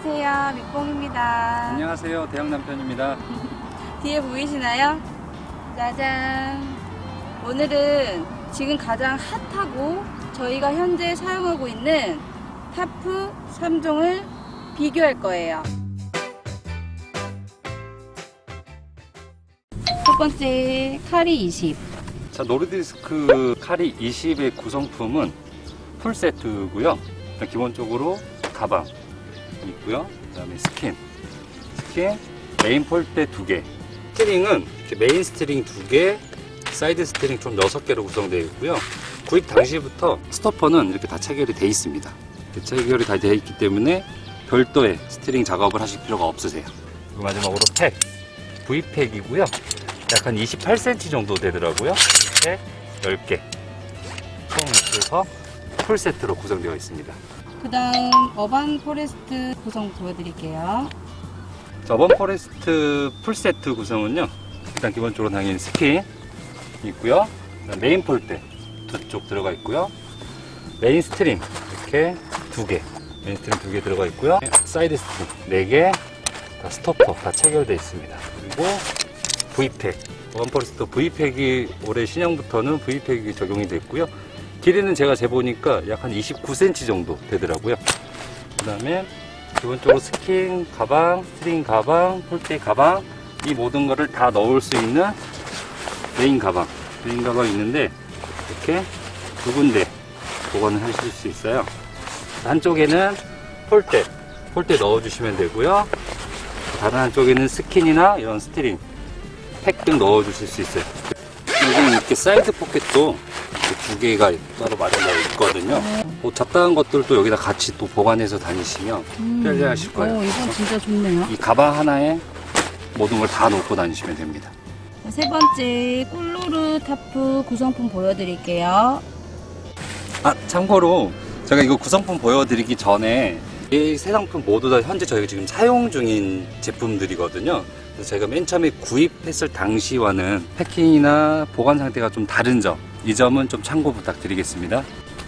안녕하세요, 밑봉입니다. 안녕하세요, 대학남편입니다. 뒤에 보이시나요? 짜잔! 오늘은 지금 가장 핫하고 저희가 현재 사용하고 있는 타프 3종을 비교할 거예요. 첫 번째, 카리 20. 자, 노르디스크 카리 20의 구성품은 풀 세트고요. 일단 기본적으로 가방 있고요. 그다음에 스킨, 메인 폴대 2개, 스트링은 이렇게 메인 스트링 2개, 사이드 스트링 총 6개로 구성되어 있고요. 구입 당시부터 스토퍼는 이렇게 다 체결이 되어 있습니다. 체결이 다 되어 있기 때문에 별도의 스트링 작업을 하실 필요가 없으세요. 그리고 마지막으로 팩, V팩이고요. 약 한 28cm 정도 되더라고요. 팩 10개, 총 이렇게 해서 풀 세트로 구성되어 있습니다. 그 다음 어반 포레스트 구성 보여드릴게요. 자, 어반 포레스트 풀 세트 구성은요, 일단 기본적으로 당연히 스킨 있고요. 메인 폴대 2쪽 들어가 있고요. 메인 스트링 이렇게 2개, 메인 스트링 2개 들어가 있고요. 사이드 스트링 4개, 다 스토퍼 다 체결되어 있습니다. 그리고 V팩, 어반 포레스트 V팩이 올해 신형부터는 V팩이 적용이 됐고요. 길이는 제가 재보니까 약 한 29cm 정도 되더라고요. 그 다음에 기본적으로 스킨 가방, 스트링 가방, 폴대 가방, 이 모든 거를 다 넣을 수 있는 메인 가방 있는데 이렇게 2군데 보관을 하실 수 있어요. 한쪽에는 폴대 넣어주시면 되고요. 다른 한쪽에는 스킨이나 이런 스트링, 팩 등 넣어주실 수 있어요. 여기는 이렇게 사이드 포켓도 2개가 따로 마련되어 있거든요. 뭐 잡다한 것들도 여기다 같이 또 보관해서 다니시면 편리하실 거예요. 이건 진짜 좋네요. 이 가방 하나에 모든 걸 다 놓고 다니시면 됩니다. 세 번째, 꿀로르 타프 구성품 보여드릴게요. 아, 참고로 제가 이거 구성품 보여드리기 전에 이 세 상품 모두 다 현재 저희가 지금 사용 중인 제품들이거든요. 그래서 제가 맨 처음에 구입했을 당시와는 패킹이나 보관 상태가 좀 다른 점, 이 점은 좀 참고 부탁드리겠습니다.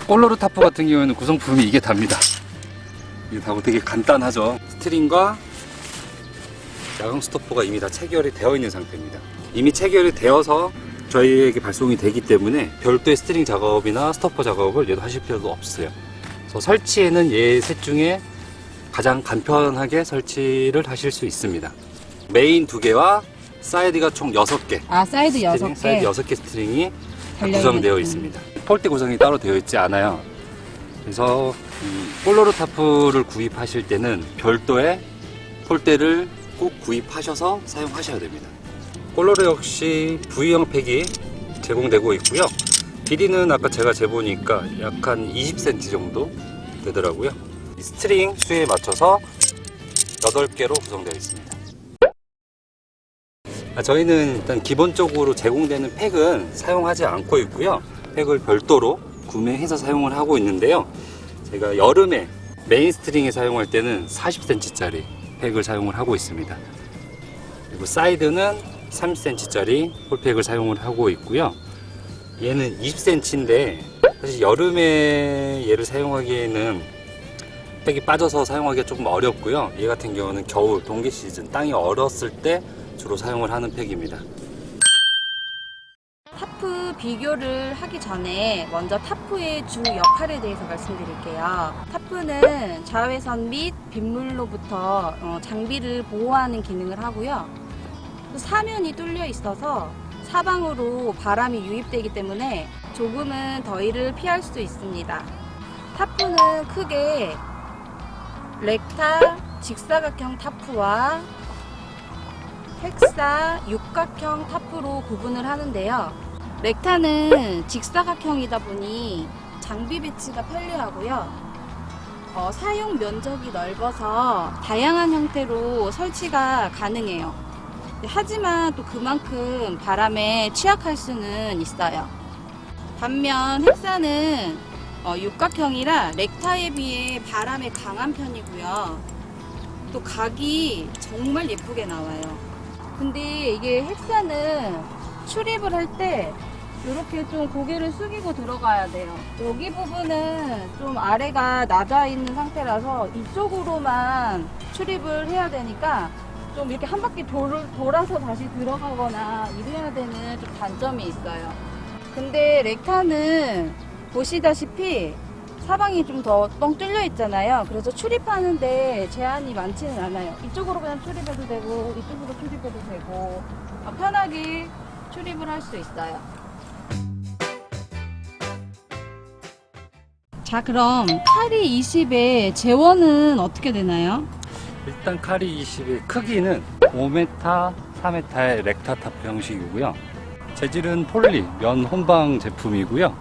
꼴로르 타프 같은 경우에는 구성품이 이게 답니다. 이게 다고 되게 간단하죠. 스트링과 야광 스토퍼가 이미 다 체결이 되어 있는 상태입니다. 이미 체결이 되어서 저희에게 발송이 되기 때문에 별도의 스트링 작업이나 스토퍼 작업을 얘도 하실 필요도 없어요. 그래서 설치에는 얘 셋 중에 가장 간편하게 설치를 하실 수 있습니다. 메인 2개와 사이드가 총 6개. 아, 사이드 6개? 사이드 6개 스트링이 구성되어 있습니다. 폴대 구성이 따로 되어 있지 않아요. 그래서 이 꼴로르 타프를 구입하실 때는 별도의 폴대를 꼭 구입하셔서 사용하셔야 됩니다. 꼴로르 역시 V형 팩이 제공되고 있고요. 길이는 아까 제가 재보니까 약 한 20cm 정도 되더라고요. 이 스트링 수에 맞춰서 8개로 구성되어 있습니다. 저희는 일단 기본적으로 제공되는 팩은 사용하지 않고 있고요. 팩을 별도로 구매해서 사용을 하고 있는데요. 제가 여름에 메인 스트링에 사용할 때는 40cm짜리 팩을 사용을 하고 있습니다. 그리고 사이드는 30cm짜리 폴팩을 사용을 하고 있고요. 얘는 20cm인데 사실 여름에 얘를 사용하기에는 팩이 빠져서 사용하기가 조금 어렵고요. 얘 같은 경우는 겨울, 동계 시즌, 땅이 얼었을 때 주로 사용을 하는 팩입니다. 타프 비교를 하기 전에 먼저 타프의 주 역할에 대해서 말씀드릴게요. 타프는 자외선 및 빗물로부터 장비를 보호하는 기능을 하고요. 사면이 뚫려 있어서 사방으로 바람이 유입되기 때문에 조금은 더위를 피할 수 있습니다. 타프는 크게 렉타 직사각형 타프와 헥사 육각형 타프로 구분을 하는데요. 렉타는 직사각형이다 보니 장비 배치가 편리하고요. 사용 면적이 넓어서 다양한 형태로 설치가 가능해요. 하지만 또 그만큼 바람에 취약할 수는 있어요. 반면 헥사는 육각형이라 렉타에 비해 바람에 강한 편이고요. 또 각이 정말 예쁘게 나와요. 근데 이게 헥사는 출입을 할 때 이렇게 좀 고개를 숙이고 들어가야 돼요. 여기 부분은 좀 아래가 낮아 있는 상태라서 이쪽으로만 출입을 해야 되니까 좀 이렇게 한 바퀴 돌아서 다시 들어가거나 이래야 되는 좀 단점이 있어요. 근데 렉타는 보시다시피 사방이 좀 더 뻥 뚫려 있잖아요. 그래서 출입하는데 제한이 많지는 않아요. 이쪽으로 그냥 출입해도 되고 이쪽으로 출입해도 되고 편하게 출입을 할 수 있어요. 자, 그럼 카리 20의 재원은 어떻게 되나요? 일단 카리 20의 크기는 5m, 4m의 렉타 타프 형식이고요. 재질은 폴리, 면 혼방 제품이고요.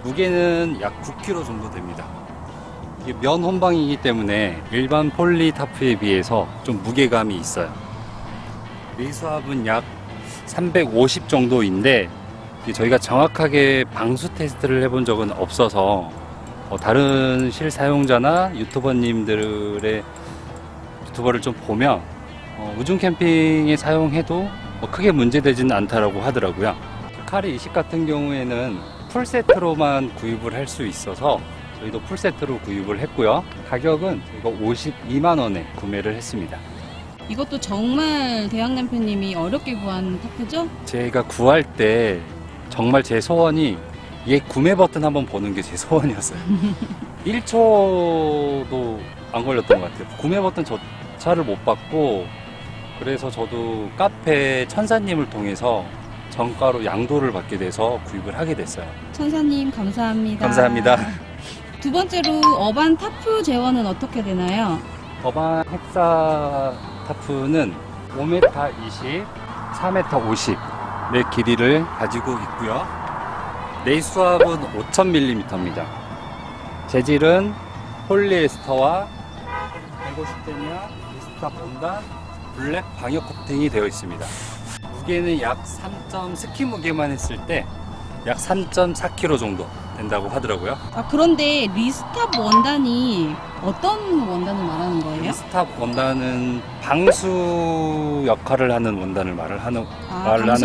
무게는 약 9kg 정도 됩니다. 이게 면 혼방이기 때문에 일반 폴리 타프에 비해서 좀 무게감이 있어요. 리수압은 약 350 정도인데 저희가 정확하게 방수 테스트를 해본 적은 없어서 다른 실사용자나 유튜버님들의 유튜버를 좀 보면 우중 캠핑에 사용해도 크게 문제되지는 않다라고 하더라고요. 카리 20 같은 경우에는 풀세트로만 구입을 할 수 있어서 저희도 풀세트로 구입을 했고요. 가격은 이거 52만 원에 구매를 했습니다. 이것도 정말 대학남편님이 어렵게 구한 타프죠? 제가 구할 때 정말 제 소원이 얘 구매 버튼 한번 보는 게 제 소원이었어요. 1초도 안 걸렸던 것 같아요. 구매 버튼 저차를 못 받고, 그래서 저도 카페 천사님을 통해서 정가로 양도를 받게 돼서 구입을 하게 됐어요. 천사님 감사합니다. 감사합니다. 두 번째로 어반 타프 재원은 어떻게 되나요? 어반 헥사 타프는 5m 20, 4m 50의 길이를 가지고 있고요. 내수압은 5000mm입니다. 재질은 폴리에스터와 150데니아 리스탑 본단 블랙 방역 코팅이 되어 있습니다. 무게는 약 3. 스키 무게만 했을 때 약 3.4kg 정도 된다고 하더라고요. 그런데 리스탑 원단이 어떤 원단을 말하는 거예요? 리스탑 원단은 방수 역할을 하는 원단을 말을 하는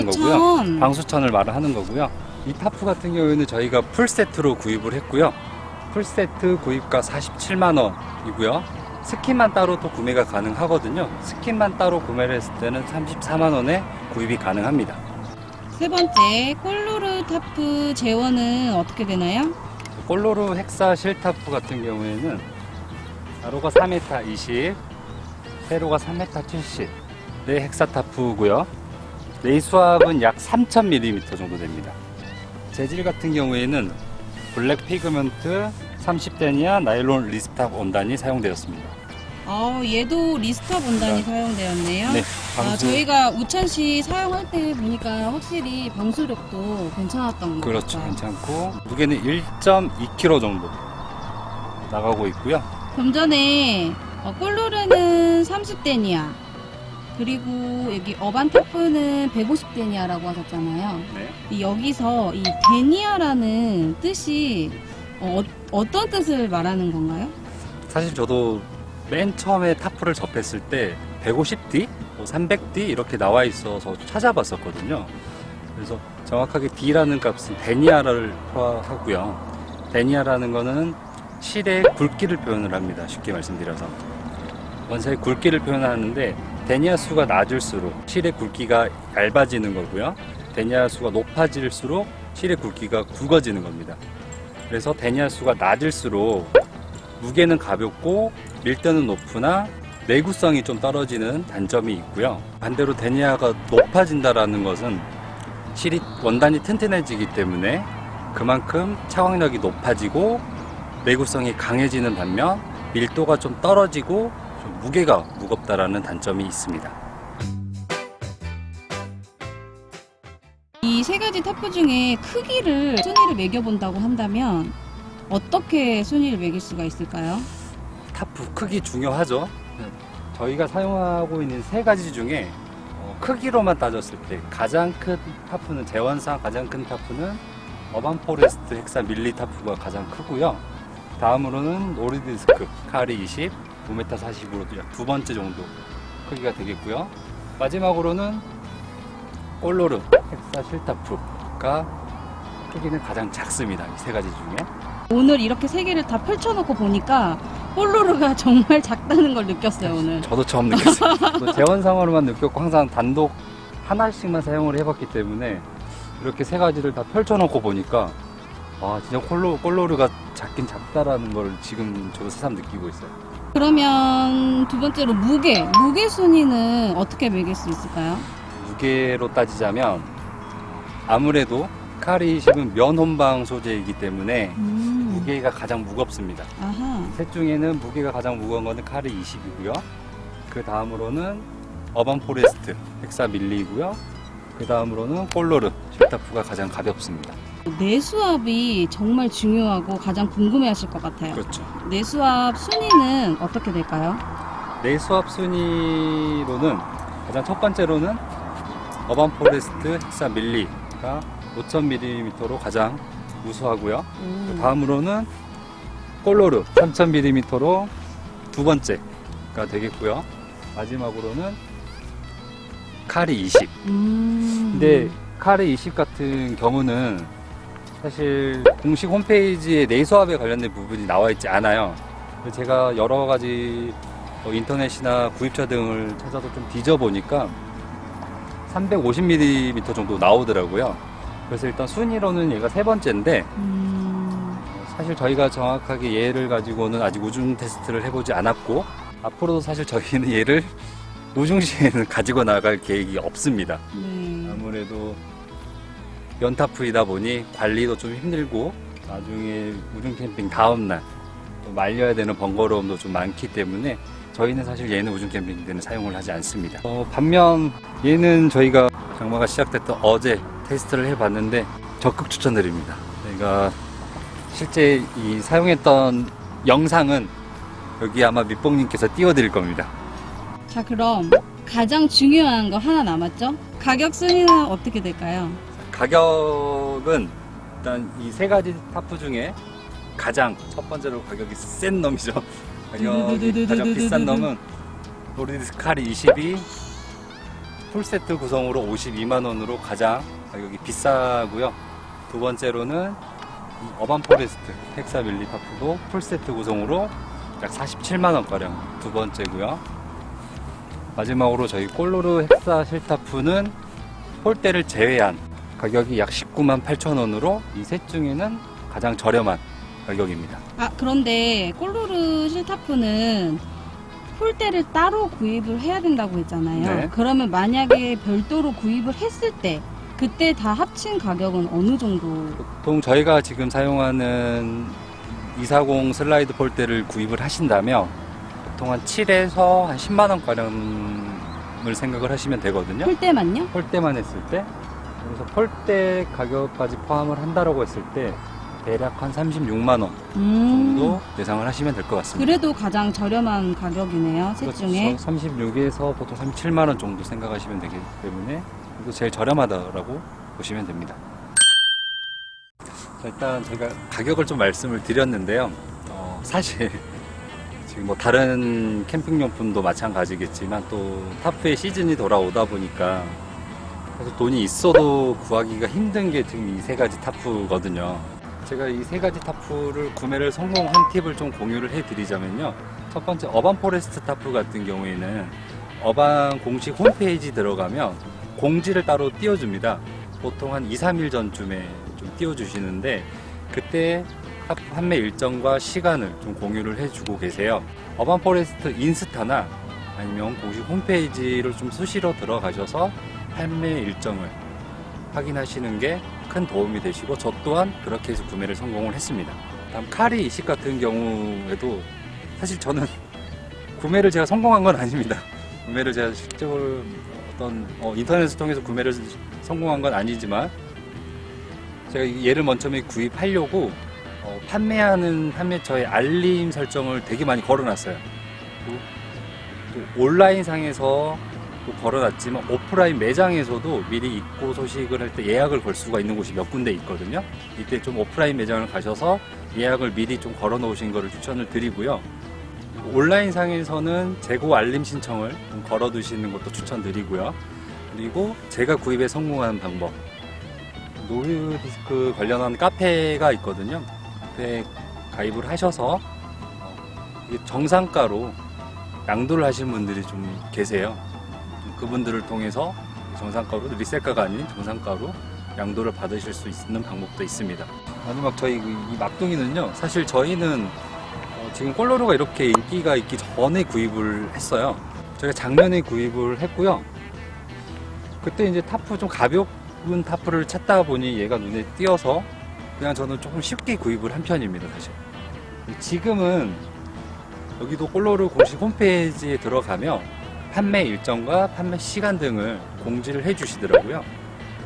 거고요. 방수천을 말을 하는 거고요. 이 타프 같은 경우에는 저희가 풀세트로 구입을 했고요. 풀세트 구입가 47만 원이고요. 스킨만 따로 또 구매가 가능하거든요. 스킨만 따로 구매를 했을 때는 34만 원에 구입이 가능합니다. 세 번째, 꼴로르 타프 재원은 어떻게 되나요? 꼴로르 헥사 실타프 같은 경우에는 가로가 4m 20, 세로가 3m 70, 네 헥사 타프고요. 내수압은 약 3000mm 정도 됩니다. 재질 같은 경우에는 블랙 피그먼트 30데니아 나일론 리스탑 원단이 사용되었습니다. 얘도 리스탑 원단이 사용되었네요. 네, 방수. 저희가 우천시 사용할 때 보니까 확실히 방수력도 괜찮았던 것 그렇죠, 같아요. 괜찮고 무게는 1.2kg 정도 나가고 있고요. 좀 전에 꼴로르는 30데니아 그리고 여기 어반 타프는 150데니아라고 하셨잖아요. 네. 여기서 이 데니아라는 뜻이 어떤 뜻을 말하는 건가요? 사실 저도 맨 처음에 타프를 접했을 때 150D, 300D 이렇게 나와 있어서 찾아봤었거든요. 그래서 정확하게 D라는 값은 데니아를 표하고요. 데니아라는 거는 실의 굵기를 표현을 합니다. 쉽게 말씀드려서 원사의 굵기를 표현하는데 데니아 수가 낮을수록 실의 굵기가 얇아지는 거고요. 데니아 수가 높아질수록 실의 굵기가 굵어지는 겁니다. 그래서 데니아 수가 낮을수록 무게는 가볍고 밀도는 높으나 내구성이 좀 떨어지는 단점이 있고요. 반대로 데니아가 높아진다라는 것은 실이 원단이 튼튼해지기 때문에 그만큼 차광력이 높아지고 내구성이 강해지는 반면 밀도가 좀 떨어지고 좀 무게가 무겁다라는 단점이 있습니다. 이 세 가지 타프 중에 크기를 순위를 매겨본다고 한다면 어떻게 순위를 매길 수가 있을까요? 타프 크기 중요하죠. 저희가 사용하고 있는 세 가지 중에 크기로만 따졌을 때 가장 큰 타프는 재원상 가장 큰 타프는 어반 포레스트 헥사 밀리 타프가 가장 크고요. 다음으로는 노르디스크 카리 20 5m 40으로 약 두 번째 정도 크기가 되겠고요. 마지막으로는 꼴로르 헥사 실타프가 크기는 가장 작습니다. 이 세 가지 중에. 오늘 이렇게 세 개를 다 펼쳐놓고 보니까 폴로르가 정말 작다는 걸 느꼈어요, 오늘. 저도 처음 느꼈어요. 또 재원상으로만 느꼈고 항상 단독 하나씩만 사용을 해봤기 때문에 이렇게 세 가지를 다 펼쳐놓고 보니까 와, 진짜 폴로르가 작긴 작다라는 걸 지금 저도 새삼 느끼고 있어요. 그러면 두 번째로 무게 순위는 어떻게 매길 수 있을까요? 무게로 따지자면 아무래도 카리 20은 면혼방 소재이기 때문에 무게가 가장 무겁습니다. 아하. 셋 중에는 무게가 가장 무거운 거는 카리 20이고요. 그 다음으로는 어반 포레스트 헥사밀리고요. 그 다음으로는 폴로르 실타프가 가장 가볍습니다. 내수압이 정말 중요하고 가장 궁금해하실 것 같아요. 그렇죠. 내수압 순위는 어떻게 될까요? 내수압 순위로는 가장 첫 번째로는 어반 포레스트 헥사밀리가 5000mm로 가장 우수하고요. 그 다음으로는 폴로르 3000mm로 두 번째가 되겠고요. 마지막으로는 카리 20. 근데 카리 20 같은 경우는 사실 공식 홈페이지에 내수압에 관련된 부분이 나와 있지 않아요. 그래서 제가 여러 가지 인터넷이나 구입처 등을 찾아서 좀 뒤져보니까 350mm 정도 나오더라고요. 그래서 일단 순위로는 얘가 세 번째인데 사실 저희가 정확하게 얘를 가지고는 아직 우중 테스트를 해보지 않았고 앞으로도 사실 저희는 얘를 우중 시에는 가지고 나갈 계획이 없습니다. 네. 아무래도 연타프이다 보니 관리도 좀 힘들고 나중에 우중 캠핑 다음날 또 말려야 되는 번거로움도 좀 많기 때문에 저희는 사실 얘는 우중 캠핑 때는 사용을 하지 않습니다. 반면 얘는 저희가 장마가 시작됐던 어제 테스트를 해봤는데 적극 추천드립니다. 저희가 실제 이 사용했던 영상은 여기 아마 밑봉님께서 띄워드릴 겁니다. 자, 그럼 가장 중요한 거 하나 남았죠? 가격 순위는 어떻게 될까요? 가격은 일단 이 세 가지 타프 중에 가장 첫 번째로 가격이 센 놈이죠. 가격이 가장 비싼 놈은 로리디스 카리 22 풀세트 구성으로 52만원으로 가장 가격이 비싸고요. 두 번째로는 이 어반 포레스트 헥사밀리 타프도 풀세트 구성으로 약 47만원가량 두 번째고요. 마지막으로 저희 폴로르 헥사 실타프는 폴대를 제외한 가격이 약 19만 8천원으로 이 셋 중에는 가장 저렴한 가격입니다. 아, 그런데 폴로르 실타프는 폴대를 따로 구입을 해야 된다고 했잖아요. 네. 그러면 만약에 별도로 구입을 했을 때 그때 다 합친 가격은 어느 정도? 보통 저희가 지금 사용하는 240 슬라이드 폴대를 구입을 하신다면 보통 한 7에서 한 10만원 가량을 생각을 하시면 되거든요. 폴대만요? 폴대만 했을 때. 그래서 폴대 가격까지 포함을 한다라고 했을 때 대략 한 36만원 정도 예상을 하시면 될 것 같습니다. 그래도 가장 저렴한 가격이네요, 셋 중에. 36에서 보통 37만원 정도 생각하시면 되기 때문에 이거 제일 저렴하다라고 보시면 됩니다. 자, 일단 제가 가격을 좀 말씀을 드렸는데요. 사실 지금 뭐 다른 캠핑용품도 마찬가지겠지만 또 타프의 시즌이 돌아오다 보니까 그래서 돈이 있어도 구하기가 힘든 게 지금 이 세 가지 타프거든요. 제가 이 세 가지 타프를 구매를 성공한 팁을 좀 공유를 해드리자면요. 첫 번째 어반 포레스트 타프 같은 경우에는 어반 공식 홈페이지 들어가면 공지를 따로 띄워줍니다. 보통 한 2, 3일 전쯤에 좀 띄워주시는데 그때 타프 판매 일정과 시간을 좀 공유를 해주고 계세요. 어반 포레스트 인스타나 아니면 공식 홈페이지를 좀 수시로 들어가셔서 판매 일정을 확인하시는 게 큰 도움이 되시고 저 또한 그렇게 해서 구매를 성공을 했습니다. 다음 카리 20 같은 경우에도 사실 저는 구매를 제가 성공한 건 아닙니다. 구매를 제가 실제로 어떤 인터넷을 통해서 구매를 성공한 건 아니지만 제가 얘를 먼 처음에 구입하려고 판매하는 판매처에 알림 설정을 되게 많이 걸어놨어요. 또 온라인 상에서 걸어놨지만 오프라인 매장에서도 미리 입고 소식을 할 때 예약을 걸 수가 있는 곳이 몇 군데 있거든요. 이때 좀 오프라인 매장을 가셔서 예약을 미리 좀 걸어 놓으신 거를 추천을 드리고요. 온라인 상에서는 재고 알림 신청을 좀 걸어 두시는 것도 추천드리고요. 그리고 제가 구입에 성공한 방법 노르디스크 관련한 카페가 있거든요. 카페에 가입을 하셔서 이게 정상가로 양도를 하시는 분들이 좀 계세요. 그분들을 통해서 정상가로, 리셀가가 아닌 정상가로 양도를 받으실 수 있는 방법도 있습니다. 마지막 저희 이 막둥이는요, 사실 저희는 지금 꼴로로가 이렇게 인기가 있기 전에 구입을 했어요. 저희가 작년에 구입을 했고요. 그때 이제 타프, 좀 가벼운 타프를 찾다 보니 얘가 눈에 띄어서 그냥 저는 조금 쉽게 구입을 한 편입니다, 사실. 지금은 여기도 꼴로로 공식 홈페이지에 들어가면 판매 일정과 판매 시간 등을 공지를 해 주시더라고요.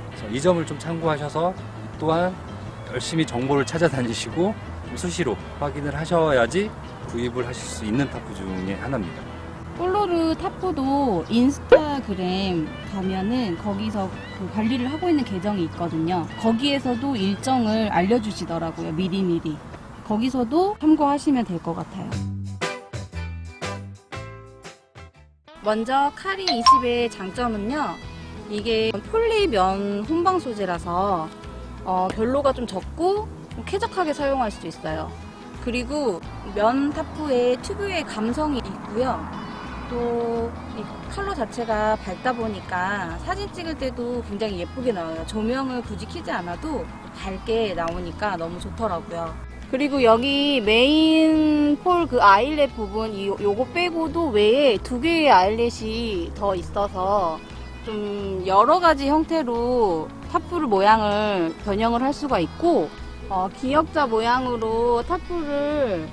그래서 이 점을 좀 참고하셔서 또한 열심히 정보를 찾아다니시고 수시로 확인을 하셔야지 구입을 하실 수 있는 타프 중에 하나입니다. 폴로르 타프도 인스타그램 가면은 거기서 그 관리를 하고 있는 계정이 있거든요. 거기에서도 일정을 알려주시더라고요. 미리미리. 거기서도 참고하시면 될 것 같아요. 먼저 카리 20의 장점은요. 이게 폴리면 혼방 소재라서 결로가 좀 적고 쾌적하게 사용할 수 있어요. 그리고 면 타프에 특유의 감성이 있고요. 또 이 컬러 자체가 밝다 보니까 사진 찍을 때도 굉장히 예쁘게 나와요. 조명을 굳이 켜지 않아도 밝게 나오니까 너무 좋더라고요. 그리고 여기 메인 폴 그 아일렛 부분 요거 빼고도 외에 2개의 아일렛이 더 있어서 좀 여러 가지 형태로 타프를 모양을 변형을 할 수가 있고 기역자 모양으로 타프를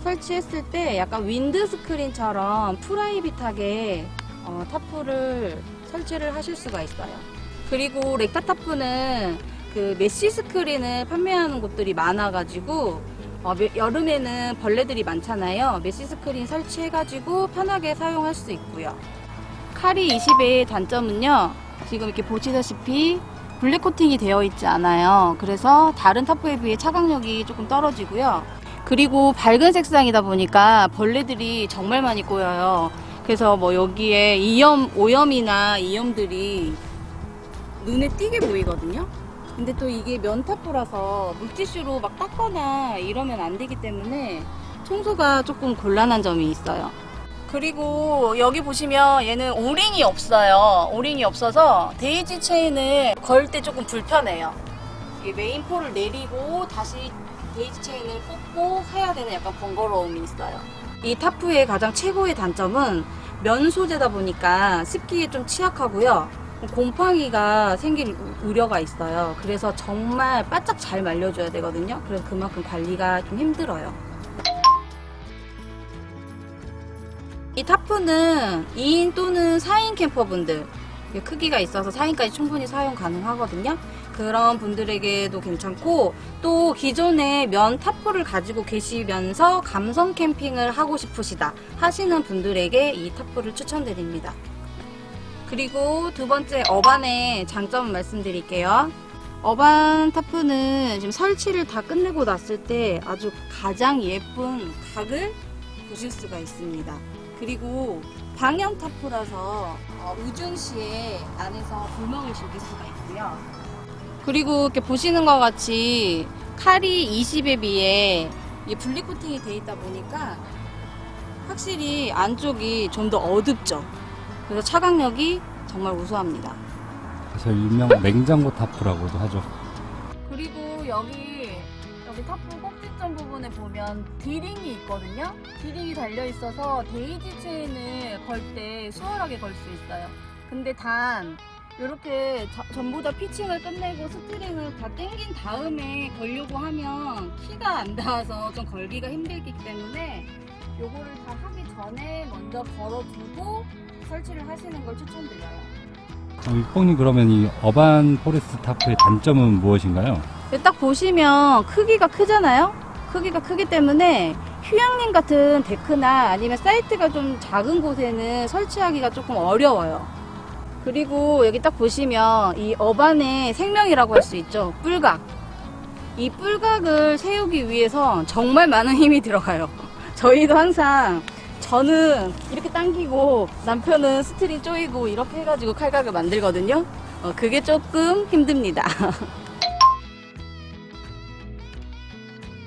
설치했을 때 약간 윈드 스크린처럼 프라이빗하게 타프를 설치를 하실 수가 있어요. 그리고 렉타 타프는 그 메쉬 스크린을 판매하는 곳들이 많아가지고 여름에는 벌레들이 많잖아요. 메쉬 스크린 설치해가지고 편하게 사용할 수 있고요. 카리 20의 단점은요. 지금 이렇게 보시다시피 블랙 코팅이 되어 있지 않아요. 그래서 다른 타프에 비해 차광력이 조금 떨어지고요. 그리고 밝은 색상이다 보니까 벌레들이 정말 많이 꼬여요. 그래서 뭐 여기에 오염이나 이염들이 눈에 띄게 보이거든요. 근데 또 이게 면 타프라서 물티슈로 막 닦거나 이러면 안 되기 때문에 청소가 조금 곤란한 점이 있어요. 그리고 여기 보시면 얘는 오링이 없어요. 오링이 없어서 데이지 체인을 걸 때 조금 불편해요. 이게 메인 폴을 내리고 다시 데이지 체인을 꽂고 해야 되는 약간 번거로움이 있어요. 이 타프의 가장 최고의 단점은 면 소재다 보니까 습기에 좀 취약하고요. 곰팡이가 생길 우려가 있어요. 그래서 정말 바짝 잘 말려줘야 되거든요. 그래서 그만큼 관리가 좀 힘들어요. 이 타프는 2인 또는 4인 캠퍼분들, 크기가 있어서 4인까지 충분히 사용 가능하거든요. 그런 분들에게도 괜찮고, 또 기존에 면 타프를 가지고 계시면서 감성 캠핑을 하고 싶으시다 하시는 분들에게 이 타프를 추천드립니다. 그리고 두 번째 어반의 장점 말씀드릴게요. 어반 타프는 지금 설치를 다 끝내고 났을 때 아주 가장 예쁜 각을 보실 수가 있습니다. 그리고 방염 타프라서 우중시에 안에서 불멍을 즐길 수가 있고요. 그리고 이렇게 보시는 것 같이 카리 20에 비해 분리 코팅이 되어 있다 보니까 확실히 안쪽이 좀 더 어둡죠. 그래서 차광력이 정말 우수합니다. 그래서 일명 냉장고 타프라고도 하죠. 그리고 여기 타프 꼭지점 부분에 보면 디링이 있거든요. 디링이 달려 있어서 데이지 체인을 걸 때 수월하게 걸 수 있어요. 근데 단 이렇게 전부 다 피칭을 끝내고 스트링을 다 당긴 다음에 걸려고 하면 키가 안 닿아서 좀 걸기가 힘들기 때문에 요거를 다 하기 전에 먼저 걸어두고 설치를 하시는 걸 추천드려요. 육봉님, 그러면 이 어반 포레스트 타프의 단점은 무엇인가요? 딱 보시면 크기가 크잖아요. 크기가 크기 때문에 휴양림 같은 데크나 아니면 사이트가 좀 작은 곳에는 설치하기가 조금 어려워요. 그리고 여기 딱 보시면 이 어반의 생명이라고 할 수 있죠. 뿔각. 이 뿔각을 세우기 위해서 정말 많은 힘이 들어가요. 저희도 항상, 저는 이렇게 당기고 남편은 스트링 조이고 이렇게 해가지고 칼각을 만들거든요. 그게 조금 힘듭니다.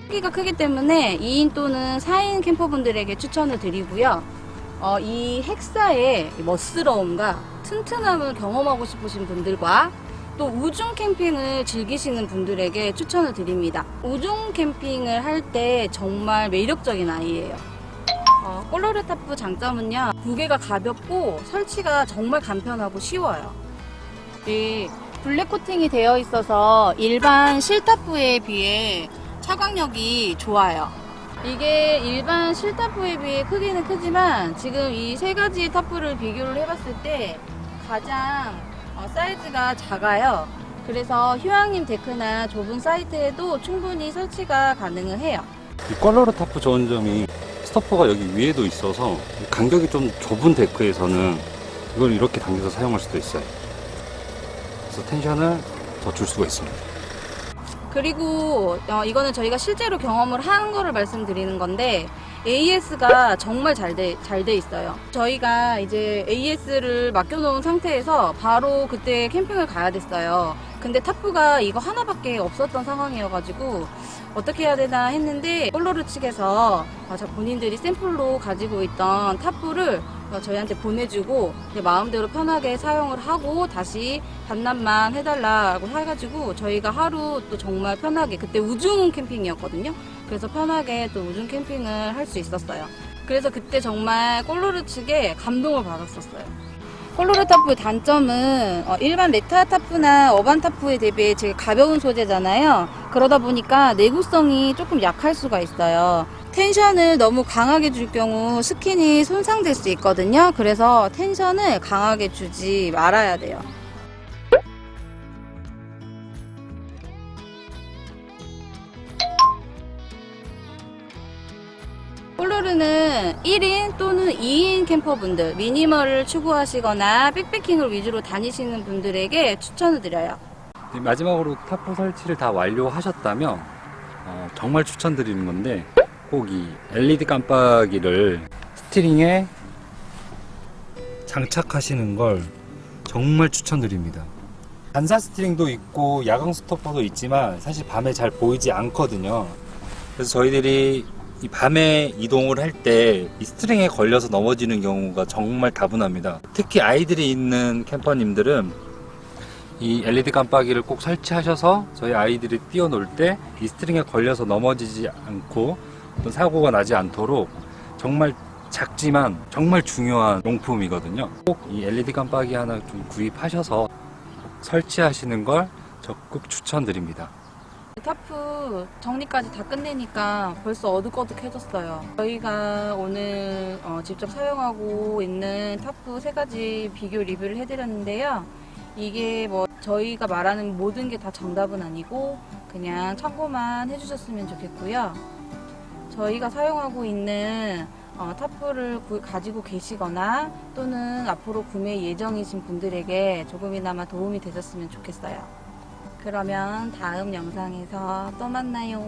크기가 크기 때문에 2인 또는 4인 캠퍼분들에게 추천을 드리고요. 이 헥사의 멋스러움과 튼튼함을 경험하고 싶으신 분들과 또 우중 캠핑을 즐기시는 분들에게 추천을 드립니다. 우중 캠핑을 할 때 정말 매력적인 아이예요. 꼴로르 타프 장점은요, 무게가 가볍고 설치가 정말 간편하고 쉬워요. 이 블랙 코팅이 되어 있어서 일반 실타프에 비해 차광력이 좋아요. 이게 일반 실타프에 비해 크기는 크지만 지금 이 세 가지 타프를 비교를 해봤을 때 가장 사이즈가 작아요. 그래서 휴양림 데크나 좁은 사이트에도 충분히 설치가 가능을 해요. 이 꼴로르 타프 좋은 점이 스토퍼가 여기 위에도 있어서 간격이 좀 좁은 데크에서는 이걸 이렇게 당겨서 사용할 수도 있어요. 그래서 텐션을 더 줄 수가 있습니다. 그리고 이거는 저희가 실제로 경험을 한 거를 말씀드리는 건데 AS가 정말 잘 돼 있어요. 저희가 이제 AS를 맡겨놓은 상태에서 바로 그때 캠핑을 가야 됐어요. 근데 타프가 이거 하나밖에 없었던 상황이어가지고 어떻게 해야 되나 했는데 꼴로르 측에서 본인들이 샘플로 가지고 있던 타프를 저희한테 보내주고 마음대로 편하게 사용을 하고 다시 반납만 해달라고 해가지고 저희가 하루 또 정말 편하게, 그때 우중 캠핑이었거든요. 그래서 편하게 또 우중 캠핑을 할 수 있었어요. 그래서 그때 정말 꼴로르 측에 감동을 받았었어요. 꼴로르 타프의 단점은 일반 레타 타프나 어반 타프에 대비해 되게 가벼운 소재잖아요. 그러다 보니까 내구성이 조금 약할 수가 있어요. 텐션을 너무 강하게 줄 경우 스킨이 손상될 수 있거든요. 그래서 텐션을 강하게 주지 말아야 돼요. 꼴로르는 1인 또는 2인 캠퍼분들, 미니멀을 추구하시거나 백패킹을 위주로 다니시는 분들에게 추천을 드려요. 마지막으로 타프 설치를 다 완료하셨다면 정말 추천드리는 건데 꼭 이 LED 깜빡이를 스티링에 장착하시는 걸 정말 추천드립니다. 반사 스티링도 있고 야광 스토퍼도 있지만 사실 밤에 잘 보이지 않거든요. 그래서 저희들이 이 밤에 이동을 할 때 이 스트링에 걸려서 넘어지는 경우가 정말 다분합니다. 특히 아이들이 있는 캠퍼님들은 이 LED 깜빡이를 꼭 설치하셔서 저희 아이들이 뛰어놀 때 이 스트링에 걸려서 넘어지지 않고 어떤 사고가 나지 않도록 정말 작지만 정말 중요한 용품이거든요. 꼭 이 LED 깜빡이 하나 좀 구입하셔서 설치하시는 걸 적극 추천드립니다. 타프 정리까지 다 끝내니까 벌써 어둑어둑해졌어요. 저희가 오늘 직접 사용하고 있는 타프 3가지 비교 리뷰를 해드렸는데요. 이게 뭐 저희가 말하는 모든 게 다 정답은 아니고 그냥 참고만 해주셨으면 좋겠고요. 저희가 사용하고 있는 타프를 가지고 계시거나 또는 앞으로 구매 예정이신 분들에게 조금이나마 도움이 되셨으면 좋겠어요. 그러면 다음 영상에서 또 만나요.